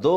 2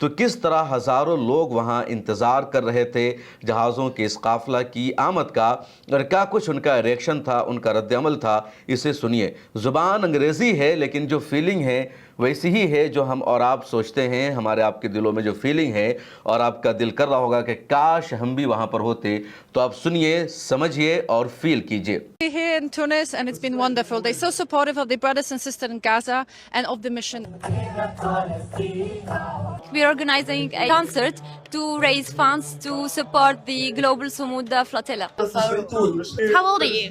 تو کس طرح ہزاروں لوگ وہاں انتظار کر رہے تھے جہازوں کے اس قافلہ کی آمد کا، اور کیا کچھ ان کا ریئیکشن تھا، ان کا رد عمل تھا، اسے سنیے۔ زبان انگریزی ہے لیکن جو فیلنگ ہے ویسی ہی ہے جو ہم اور آپ سوچتے ہیں، ہمارے آپ کے دلوں میں جو فیلنگ ہے، اور آپ کا دل کر رہا ہوگا کہ کاش ہم بھی وہاں پر ہوتے۔ تو آپ سنیے، سمجھیے اور فیل کیجئے۔ Here in Tunis, and it's been wonderful. They're so supportive of their brothers and sisters in Gaza and of the mission. We are organizing a concert to raise funds to support the Global Sumud Flotilla. How old are you?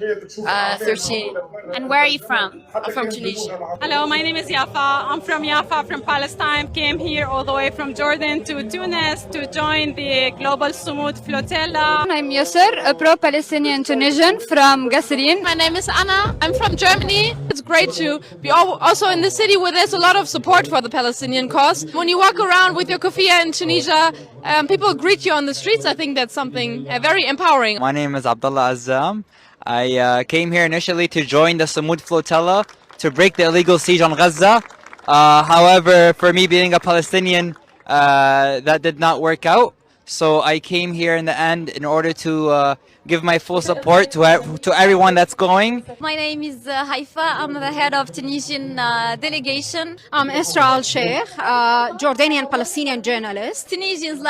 13. And where are you from? I'm from Tunisia. Hello, my name is Yafa. I'm from Yafa, from Palestine. Came here all the way from Jordan to Tunis to join the Global Sumud Flotilla. I'm Yusr, a pro-Palestinian Tunisian from Gasserine. My name is Anna. I'm from Germany. It's great to be also in the city where there's a lot of support for the Palestinian cause. When you walk around with your kufiyah in Tunisia, people greet you on the streets. I think that's something very empowering. My name is Abdullah Azzam. I came here initially to join the Samud Flotilla to break the illegal siege on Gaza. However, for me being a Palestinian, that did not work out. So I came here in the end in order to give my full support to everyone that's going. My name is Haifa. I'm the head of Tunisian delegation. I'm Esra Al-Sheikh, Jordanian Palestinian journalist. Tunisians,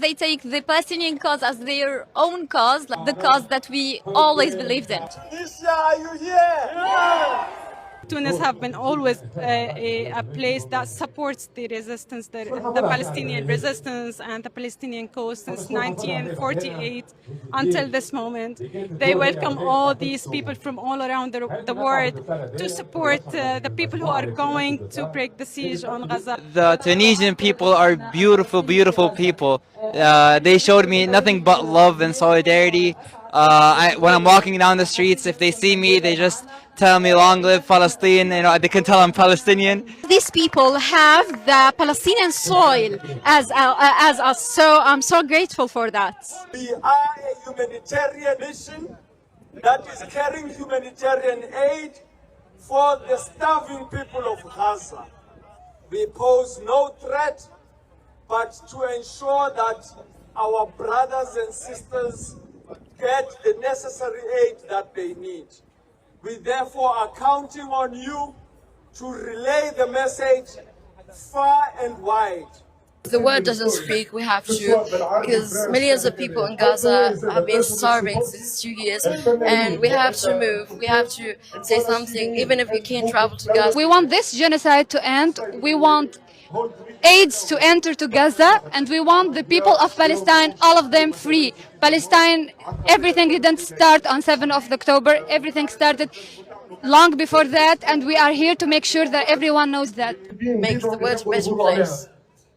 they take the Palestinian cause as their own cause, like the cause that we always believed in. Tunis have been always a place that supports the resistance, the Palestinian resistance and the Palestinian cause since 1948 until this moment. They welcome all these people from all around the world to support the people who are going to break the siege on Gaza. The Tunisian people are beautiful, beautiful people. They showed me nothing but love and solidarity. When I'm walking down the streets, if they see me, they just tell me long live Palestine. You know, they can tell I'm Palestinian. These people have the Palestinian soil as us, so I'm so grateful for that. We are a humanitarian mission that is carrying humanitarian aid for the starving people of Gaza. We pose no threat, but to ensure that our brothers and sisters get the necessary aid that they need. We therefore are counting on you to relay the message far and wide. The word doesn't speak, we have to, because millions of people in Gaza have been starving since 2 years, and we have to move, we have to say something, even if we can't travel to Gaza. We want this genocide to end. We want aids to enter to Gaza, and we want the people of Palestine, all of them, free. Palestine, everything didn't start on 7th of October. Everything started long before that, and we are here to make sure that everyone knows that. Make the world a better place.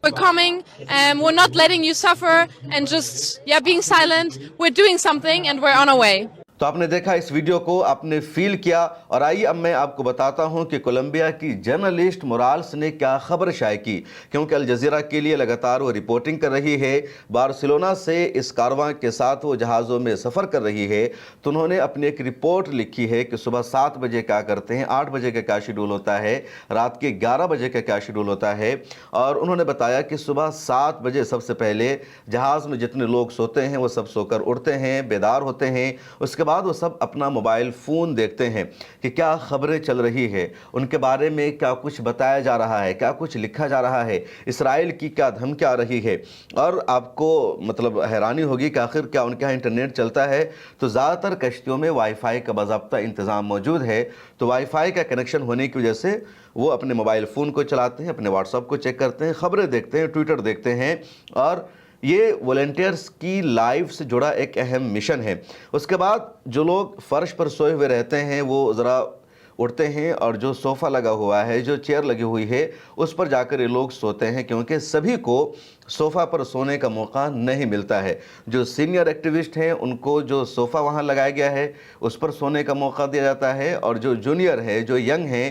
We're coming, and we're not letting you suffer and just being silent. We're doing something, and we're on our way. تو آپ نے دیکھا اس video کو، آپ نے فیل کیا، اور آئیے اب میں آپ کو بتاتا ہوں کہ کولمبیا کی جرنلسٹ مورالس نے کیا خبر شائع کی، کیونکہ الجزیرہ کے لیے لگاتار وہ رپورٹنگ کر رہی ہے۔ بارسلونا سے اس کارواں کے ساتھ وہ جہازوں میں سفر کر رہی ہے، تو انہوں نے اپنی ایک رپورٹ لکھی ہے کہ صبح 7 بجے کیا کرتے ہیں، 8 بجے کا کیا شیڈول ہوتا ہے، رات کے 11 بجے کا کیا شیڈول ہوتا ہے، اور انہوں نے بتایا کہ صبح 7 بجے سب سے پہلے جہاز میں جتنے لوگ سوتے ہیں وہ سب سو کر اٹھتے ہیں، بیدار ہوتے ہیں، اس کے بعد وہ سب اپنا موبائل فون دیکھتے ہیں کہ کیا خبریں چل رہی ہے، ان کے بارے میں کیا کچھ بتایا جا رہا ہے، کیا کچھ لکھا جا رہا ہے، اسرائیل کی کیا دھمکی آ رہی ہے، اور آپ کو حیرانی ہوگی کہ آخر کیا ان کے ہاں انٹرنیٹ چلتا ہے۔ تو زیادہ تر کشتیوں میں وائی فائی کا باضابطہ انتظام موجود ہے، تو وائی فائی کا کنیکشن ہونے کی وجہ سے وہ اپنے موبائل فون کو چلاتے ہیں، اپنے واٹس ایپ کو چیک کرتے ہیں، خبریں دیکھتے ہیں، ٹویٹر دیکھتے ہیں، اور یہ والنٹیئرز کی لائف سے جڑا ایک اہم مشن ہے۔ اس کے بعد جو لوگ فرش پر سوئے ہوئے رہتے ہیں وہ ذرا اٹھتے ہیں، اور جو صوفہ لگا ہوا ہے، جو چیئر لگی ہوئی ہے، اس پر جا کر یہ لوگ سوتے ہیں، کیونکہ سبھی کو صوفہ پر سونے کا موقع نہیں ملتا ہے۔ جو سینئر ایکٹیوسٹ ہیں ان کو جو صوفہ وہاں لگایا گیا ہے اس پر سونے کا موقع دیا جاتا ہے، اور جو جونیئر ہے، جو ینگ ہیں،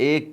1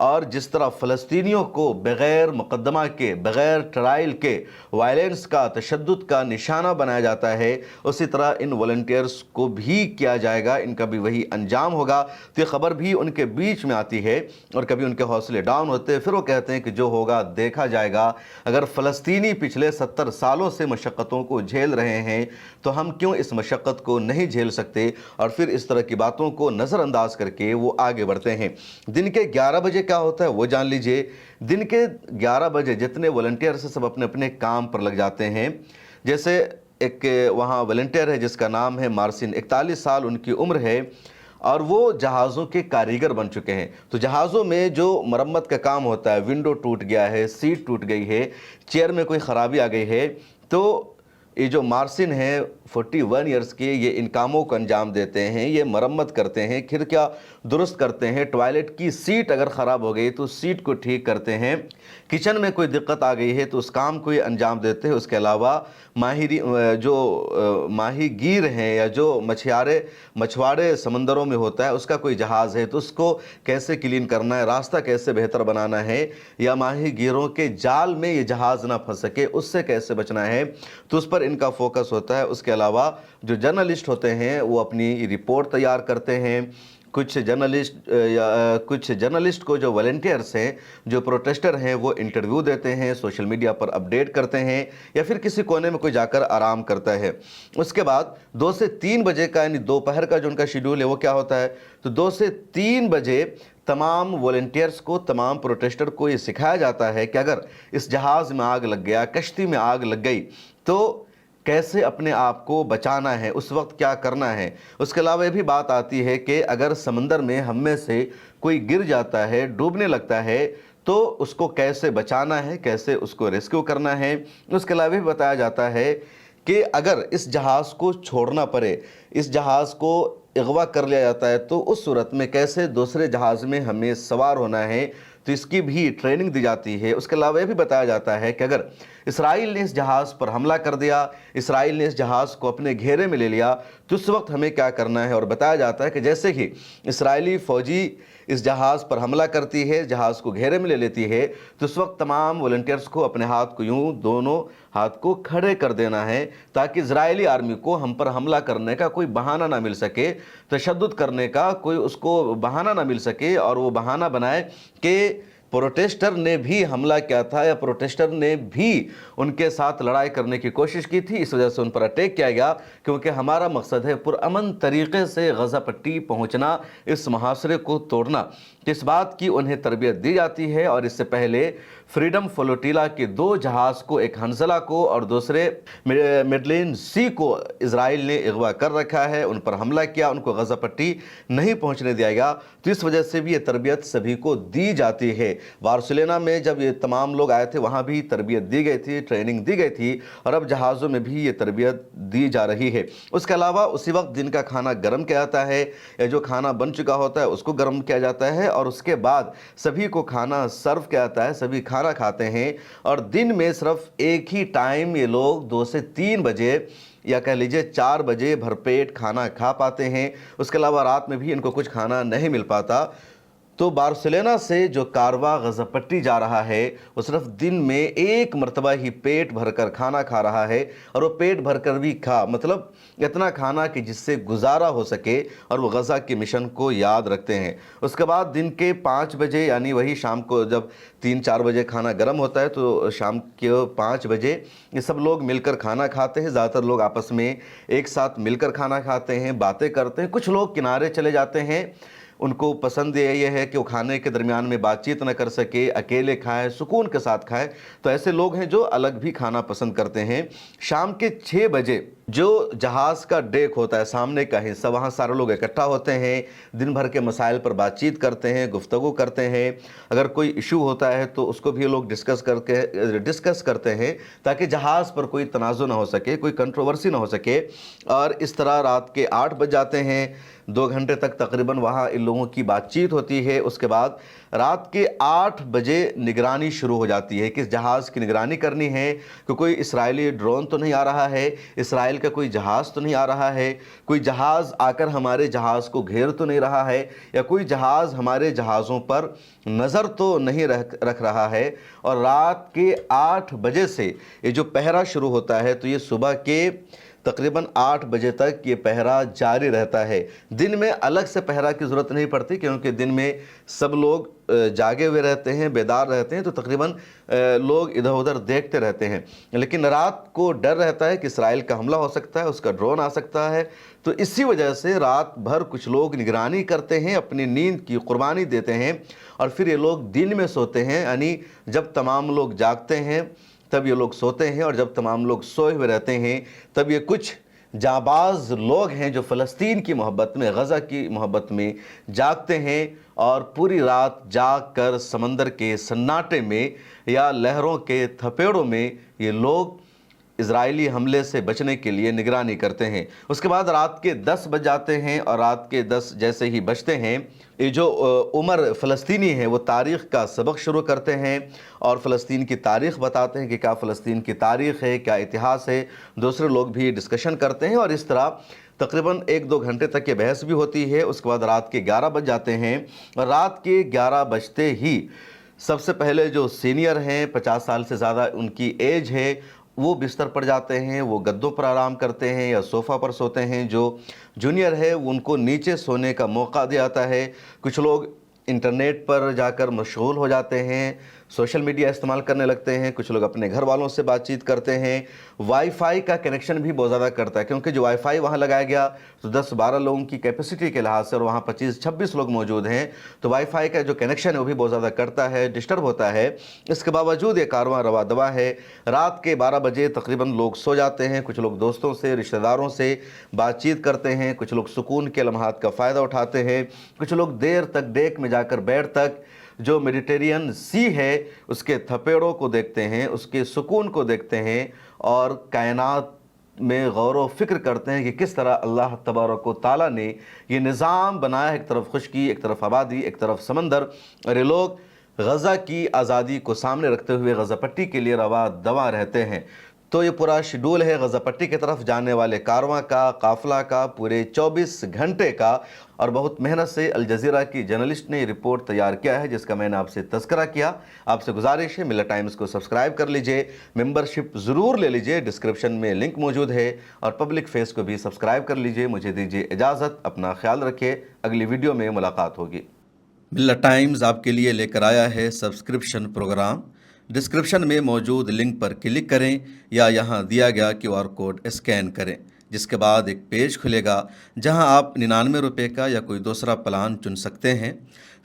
اور جس طرح فلسطینیوں کو بغیر مقدمہ کے بغیر ٹرائل کے وائلنس کا تشدد کا نشانہ بنایا جاتا ہے اسی طرح ان والنٹیئرز کو بھی کیا جائے گا, ان کا بھی وہی انجام ہوگا. تو یہ خبر بھی ان کے بیچ میں آتی ہے اور کبھی ان کے حوصلے ڈاؤن ہوتے ہیں, پھر وہ کہتے ہیں کہ جو ہوگا دیکھا جائے گا. اگر فلسطینی پچھلے 70 سالوں سے مشقتوں کو جھیل رہے ہیں تو ہم کیوں اس مشقت کو نہیں جھیل سکتے, اور پھر اس طرح کی باتوں کو نظر انداز کر کے وہ آگے بڑھتے ہیں. دن کے 11 بجے کیا ہوتا ہے وہ جان لیجئے. دن کے 11 بجے جتنے والنٹیئر سے سب اپنے اپنے کام پر لگ جاتے ہیں. جیسے ایک وہاں والنٹیئر ہے جس کا نام ہے مارسن, 41 سال ان کی عمر ہے اور وہ جہازوں کے کاریگر بن چکے ہیں. تو جہازوں میں جو مرمت کا کام ہوتا ہے, ونڈو ٹوٹ گیا ہے, سیٹ ٹوٹ گئی ہے, چیئر میں کوئی خرابی آ گئی ہے, تو یہ جو مارسن ہے 41 ایئرز کے, یہ ان کاموں کو انجام دیتے ہیں. یہ مرمت کرتے ہیں, کھڑکیاں درست کرتے ہیں, ٹوائلٹ کی سیٹ اگر خراب ہو گئی تو سیٹ کو ٹھیک کرتے ہیں, کچن میں کوئی دقت آ گئی ہے تو اس کام کو یہ انجام دیتے ہیں. اس کے علاوہ ماہی گیر ہیں یا جو مچھواڑے سمندروں میں ہوتا ہے, اس کا کوئی جہاز ہے تو اس کو کیسے کلین کرنا ہے, راستہ کیسے بہتر بنانا ہے, یا ماہی گیروں کے جال میں یہ جہاز نہ پھنس سکے اس سے کیسے بچنا ہے, تو اس پر ان کا فوکس ہوتا ہے. اس کے علاوہ جو جرنلسٹ ہوتے ہیں وہ اپنی رپورٹ تیار کرتے ہیں. کچھ جرنلسٹ کو جو والنٹیئرس ہیں, جو پروٹیسٹر ہیں, وہ انٹرویو دیتے ہیں, سوشل میڈیا پر اپڈیٹ کرتے ہیں, یا پھر کسی کونے میں کوئی جا کر آرام کرتا ہے. اس کے بعد 2 سے 3 بجے کا یعنی دوپہر کا جو ان کا شیڈول ہے وہ کیا ہوتا ہے, تو 2 سے 3 بجے تمام والنٹیئرس کو, تمام پروٹیسٹر کو یہ سکھایا جاتا ہے کہ اگر اس جہاز میں آگ لگ گیا, کشتی میں آگ لگ گئی, تو کیسے اپنے آپ کو بچانا ہے, اس وقت کیا کرنا ہے. اس کے علاوہ یہ بھی بات آتی ہے کہ اگر سمندر میں ہم میں سے کوئی گر جاتا ہے, ڈوبنے لگتا ہے, تو اس کو کیسے بچانا ہے, کیسے اس کو ریسکیو کرنا ہے. اس کے علاوہ بھی بتایا جاتا ہے کہ اگر اس جہاز کو چھوڑنا پڑے, اس جہاز کو اغوا کر لیا جاتا ہے, تو اس صورت میں کیسے دوسرے جہاز میں ہمیں سوار ہونا ہے, تو اس کی بھی ٹریننگ دی جاتی ہے. اس کے علاوہ یہ بھی بتایا جاتا ہے کہ اگر اسرائیل نے اس جہاز پر حملہ کر دیا, اسرائیل نے اس جہاز کو اپنے گھیرے میں لے لیا, تو اس وقت ہمیں کیا کرنا ہے. اور بتایا جاتا ہے کہ جیسے ہی اسرائیلی فوجی اس جہاز پر حملہ کرتی ہے, جہاز کو گھیرے میں لے لیتی ہے, تو اس وقت تمام والنٹیئرز کو اپنے ہاتھ کو یوں دونوں ہاتھ کو کھڑے کر دینا ہے تاکہ اسرائیلی آرمی کو ہم پر حملہ کرنے کا کوئی بہانہ نہ مل سکے, تشدد کرنے کا کوئی اس کو بہانہ نہ مل سکے, اور وہ بہانہ بنائے کہ پروٹیسٹر نے بھی حملہ کیا تھا یا پروٹیسٹر نے بھی ان کے ساتھ لڑائی کرنے کی کوشش کی تھی, اس وجہ سے ان پر اٹیک کیا گیا. کیونکہ ہمارا مقصد ہے پرامن طریقے سے غزہ پٹی پہنچنا, اس محاصرے کو توڑنا. اس بات کی انہیں تربیت دی جاتی ہے. اور اس سے پہلے فریڈم فلوٹیلا کے 2 جہاز کو, ایک ہنزلہ کو اور دوسرے میڈلین سی کو اسرائیل نے اغوا کر رکھا ہے, ان پر حملہ کیا, ان کو غزہ پٹی نہیں پہنچنے دیا گیا. تو اس وجہ سے بھی یہ تربیت سبھی کو دی جاتی ہے. بارسلونا میں جب یہ تمام لوگ آئے تھے وہاں بھی تربیت دی گئی تھی, ٹریننگ دی گئی تھی, اور اب جہازوں میں بھی یہ تربیت دی جا رہی ہے. اس کے علاوہ اسی وقت دن کا کھانا گرم کیا جاتا ہے, یا جو کھانا بن چکا ہوتا ہے اس کو گرم کیا جاتا ہے, اور اس کے بعد سبھی کو کھانا سرو کیا جاتا ہے, سبھی کھانا کھاتے ہیں. اور دن میں صرف ایک ہی ٹائم یہ لوگ 2 سے 3 بجے یا کہہ لیجئے 4 بجے بھرپیٹ کھانا کھا پاتے ہیں. اس کے علاوہ رات میں بھی ان کو کچھ کھانا نہیں مل پاتا. تو بارسلونا سے جو کارواں غزہ پٹی جا رہا ہے وہ صرف دن میں 1 مرتبہ ہی پیٹ بھر کر کھانا کھا رہا ہے, اور وہ پیٹ بھر کر بھی مطلب اتنا کھانا کہ جس سے گزارا ہو سکے, اور وہ غزہ کے مشن کو یاد رکھتے ہیں. اس کے بعد دن کے 5 بجے یعنی وہی شام کو جب 3-4 بجے کھانا گرم ہوتا ہے, تو شام کے 5 بجے یہ سب لوگ مل کر کھانا کھاتے ہیں. زیادہ تر لوگ آپس میں ایک ساتھ مل کر کھانا کھاتے ہیں, باتیں کرتے ہیں. کچھ لوگ کنارے چلے جاتے ہیں, ان کو پسند یہ ہے کہ وہ کھانے کے درمیان میں بات چیت نہ کر سکے, اکیلے کھائیں, سکون کے ساتھ کھائیں. تو ایسے لوگ ہیں جو الگ بھی کھانا پسند کرتے ہیں. شام کے 6 بجے جو جہاز کا ڈیک ہوتا ہے, سامنے کا حصہ, وہاں سارے لوگ اکٹھا ہوتے ہیں, دن بھر کے مسائل پر بات چیت کرتے ہیں, گفتگو کرتے ہیں. اگر کوئی ایشو ہوتا ہے تو اس کو بھی لوگ ڈسکس کرتے ہیں تاکہ جہاز پر کوئی تنازع نہ ہو سکے, کوئی کنٹروورسی نہ ہو سکے. اور اس طرح رات کے 8 بج جاتے ہیں, 2 گھنٹے تک تقریباً وہاں ان لوگوں کی بات چیت ہوتی ہے. اس کے بعد رات کے 8 بجے نگرانی شروع ہو جاتی ہے کہ اس جہاز کی نگرانی کرنی ہے کہ کوئی اسرائیلی ڈرون تو نہیں آ رہا ہے, اسرائیل کا کوئی جہاز تو نہیں آ رہا ہے, کوئی جہاز آ کر ہمارے جہاز کو گھیر تو نہیں رہا ہے, یا کوئی جہاز ہمارے جہازوں پر نظر تو نہیں رکھ رہا ہے. اور رات کے 8 بجے سے یہ جو پہرا شروع ہوتا ہے تو یہ صبح کے تقریباً 8 بجے تک یہ پہرا جاری رہتا ہے. دن میں الگ سے پہرا کی ضرورت نہیں پڑتی کیونکہ دن میں سب لوگ جاگے ہوئے رہتے ہیں, بیدار رہتے ہیں, تو تقریباً لوگ ادھر ادھر دیکھتے رہتے ہیں. لیکن رات کو ڈر رہتا ہے کہ اسرائیل کا حملہ ہو سکتا ہے, اس کا ڈرون آ سکتا ہے, تو اسی وجہ سے رات بھر کچھ لوگ نگرانی کرتے ہیں, اپنی نیند کی قربانی دیتے ہیں, اور پھر یہ لوگ دن میں سوتے ہیں. یعنی جب تمام لوگ جاگتے ہیں تب یہ لوگ سوتے ہیں, اور جب تمام لوگ سوئے ہوئے رہتے ہیں تب یہ کچھ جانباز لوگ ہیں جو فلسطین کی محبت میں, غزہ کی محبت میں جاگتے ہیں, اور پوری رات جاگ کر سمندر کے سناٹے میں یا لہروں کے تھپیڑوں میں یہ لوگ اسرائیلی حملے سے بچنے کے لیے نگرانی کرتے ہیں. اس کے بعد رات کے 10 بج جاتے ہیں, اور رات کے 10 جیسے ہی بجتے ہیں یہ جو عمر فلسطینی ہیں وہ تاریخ کا سبق شروع کرتے ہیں, اور فلسطین کی تاریخ بتاتے ہیں کہ کیا فلسطین کی تاریخ ہے, کیا اتہاس ہے. دوسرے لوگ بھی ڈسکشن کرتے ہیں, اور اس طرح تقریباً 1-2 گھنٹے تک یہ بحث بھی ہوتی ہے. اس کے بعد رات کے 11 بج جاتے ہیں, اور رات کے 11 بجتے ہی سب سے پہلے جو سینئر ہیں, 50 سال سے زیادہ ان کی ایج ہے, وہ بستر پر جاتے ہیں, وہ گدوں پر آرام کرتے ہیں یا صوفہ پر سوتے ہیں. جو جونیئر ہے ان کو نیچے سونے کا موقع دیا جاتا ہے. کچھ لوگ انٹرنیٹ پر جا کر مشغول ہو جاتے ہیں, سوشل میڈیا استعمال کرنے لگتے ہیں, کچھ لوگ اپنے گھر والوں سے بات چیت کرتے ہیں. وائی فائی کا کنیکشن بھی بہت زیادہ کرتا ہے, کیونکہ جو وائی فائی وہاں لگایا گیا تو 10-12 لوگوں کی کیپیسٹی کے لحاظ سے, اور وہاں 25-26 لوگ موجود ہیں, تو وائی فائی کا جو کنیکشن ہے وہ بھی بہت زیادہ کرتا ہے, ڈسٹرب ہوتا ہے. اس کے باوجود یہ کارواں روا دوا ہے. رات کے 12 بجے تقریباً لوگ سو جاتے ہیں, کچھ لوگ دوستوں سے, رشتہ داروں سے بات چیت کرتے ہیں, کچھ لوگ سکون کے لمحات کا فائدہ اٹھاتے ہیں, کچھ لوگ دیر تک ڈیک میں جا کر بیٹھ تک جو میڈیٹرین سی ہے اس کے تھپیڑوں کو دیکھتے ہیں, اس کے سکون کو دیکھتے ہیں, اور کائنات میں غور و فکر کرتے ہیں کہ کس طرح اللہ تبارک و تعالیٰ نے یہ نظام بنایا ہے, ایک طرف خشکی, ایک طرف آبادی, ایک طرف سمندر, اور یہ لوگ غزہ کی آزادی کو سامنے رکھتے ہوئے غزہ پٹی کے لیے رواں دواں رہتے ہیں. تو یہ پورا شیڈول ہے غزہ پٹی کی طرف جانے والے کارواں کا, قافلہ کا, پورے 24 گھنٹے کا, اور بہت محنت سے الجزیرہ کی جرنلسٹ نے یہ رپورٹ تیار کیا ہے جس کا میں نے آپ سے تذکرہ کیا. آپ سے گزارش ہے ملت ٹائمز کو سبسکرائب کر لیجئے, ممبرشپ ضرور لے لیجئے, ڈسکرپشن میں لنک موجود ہے, اور پبلک فیس کو بھی سبسکرائب کر لیجئے. مجھے دیجئے اجازت, اپنا خیال رکھیے, اگلی ویڈیو میں ملاقات ہوگی. ملت ٹائمز آپ کے لیے لے کر آیا ہے سبسکرپشن پروگرام. ڈسکرپشن میں موجود لنک پر کلک کریں یا یہاں دیا گیا QR کوڈ اسکین کریں, جس کے بعد ایک پیج کھلے گا جہاں آپ 99 روپے کا یا کوئی دوسرا پلان چن سکتے ہیں.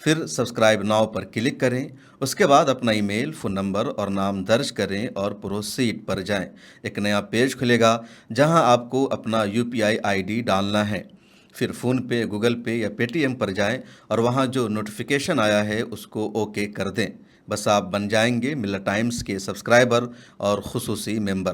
پھر سبسکرائب ناؤ پر کلک کریں, اس کے بعد اپنا ای میل, فون نمبر اور نام درج کریں اور پروسیڈ پر جائیں. ایک نیا پیج کھلے گا جہاں آپ کو اپنا UPI ID ڈالنا ہے. پھر فون پے, گوگل پے یا پے ٹی ایم پر جائیں اور وہاں جو نوٹیفیکیشن آیا ہے اس کو اوکے کر دیں. بس آپ بن جائیں گے ملت ٹائمز کے سبسکرائبر اور خصوصی ممبر.